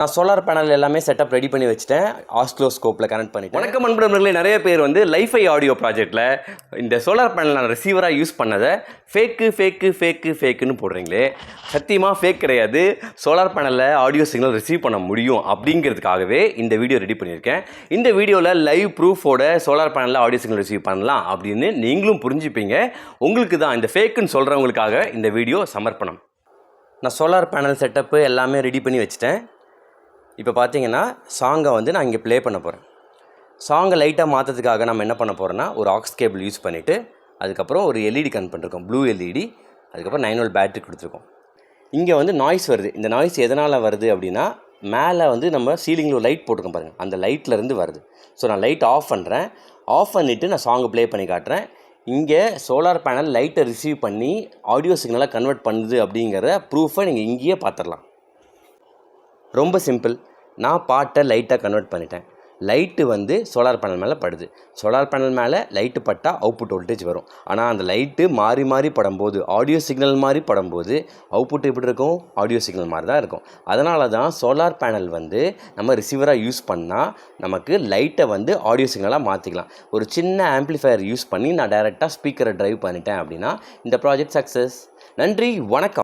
நான் solar panel எல்லாமே setup ready பண்ணி வச்சுட்டேன். ஆஸ்லோஸ்கோப்பில் கனெக்ட் பண்ணிட்டேன். வணக்கம் நண்பர்களே, நிறைய பேர் வந்து லைஃபை ஆடியோ ப்ராஜெக்ட்டில் இந்த சோலார் பேனல் நான் ரிசீவராக யூஸ் பண்ணதை ஃபேக்குன்னு போடுறீங்களே. சத்தியமாக ஃபேக் கிடையாது. சோலார் பேனலில் ஆடியோ சிக்னல் ரிசீவ் பண்ண முடியும் அப்படிங்கிறதுக்காகவே இந்த வீடியோ ரெடி பண்ணியிருக்கேன். இந்த வீடியோவில் லைவ் ப்ரூஃபோட சோலார் பேனலில் ஆடியோ சிக்னல் ரிசீவ் பண்ணலாம் அப்படின்னு நீங்களும் புரிஞ்சுப்பீங்க. உங்களுக்கு தான் இந்த ஃபேக்குன்னு சொல்கிறவங்களுக்காக இந்த வீடியோ சமர்ப்பணம். நான் சோலார் பேனல் செட்டப்பு எல்லாமே ரெடி பண்ணி வச்சுட்டேன். இப்போ பார்த்தீங்கன்னா சாங்கை வந்து நான் இங்கே ப்ளே பண்ண போகிறேன். சாங்கை லைட்டாக மாற்றதுக்காக நம்ம என்ன பண்ண போகிறோன்னா, ஒரு ஆக்ஸ் கேபிள் யூஸ் பண்ணிவிட்டு அதுக்கப்புறம் ஒரு எல்இடி கனெக்ட் பண்ணிருக்கோம், ப்ளூ எல்இடி. அதுக்கப்புறம் 9 வோல்ட் பேட்டரி கொடுத்துருக்கோம். இங்கே வந்து நாய்ஸ் வருது. இந்த நாய்ஸ் எதனால் வருது அப்படின்னா, மேலே வந்து நம்ம சீலிங்கில் ஒரு லைட் போட்டிருக்கோம் பாருங்கள், அந்த லைட்லேருந்து வருது. ஸோ நான் லைட் ஆஃப் பண்ணுறேன். ஆஃப் பண்ணிவிட்டு நான் சாங்கை ப்ளே பண்ணி காட்டுறேன். இங்கே சோலார் பேனல் லைட்டை ரிசீவ் பண்ணி ஆடியோ சிக்னலாக கன்வெர்ட் பண்ணுது அப்படிங்கிற ப்ரூஃபை நீங்கள் இங்கேயே பார்த்துடலாம். ரொம்ப சிம்பிள். நான் பாட்டை லைட்டாக கன்வெர்ட் பண்ணிட்டேன். லைட்டு வந்து சோலார் பேனல் மேலே படுது. சோலார் பேனல் மேலே லைட்டு பட்டால் அவுட்புட் வோல்டேஜ் வரும். ஆனால் அந்த லைட்டு மாறி மாறி படும்போது, ஆடியோ சிக்னல் மாதிரி படும்போது அவுட்புட் எப்படி இருக்கும்? ஆடியோ சிக்னல் மாதிரி தான் இருக்கும். அதனால தான் சோலார் பேனல் வந்து நம்ம ரிசீவராக யூஸ் பண்ணால் நமக்கு லைட்டை வந்து ஆடியோ சிக்னலாக மாற்றிக்கலாம். ஒரு சின்ன ஆம்ப்ளிஃபையர் யூஸ் பண்ணி நான் டைரெக்டாக ஸ்பீக்கரை ட்ரைவ் பண்ணிட்டேன் அப்படின்னா இந்த ப்ராஜெக்ட் சக்ஸஸ். நன்றி, வணக்கம்.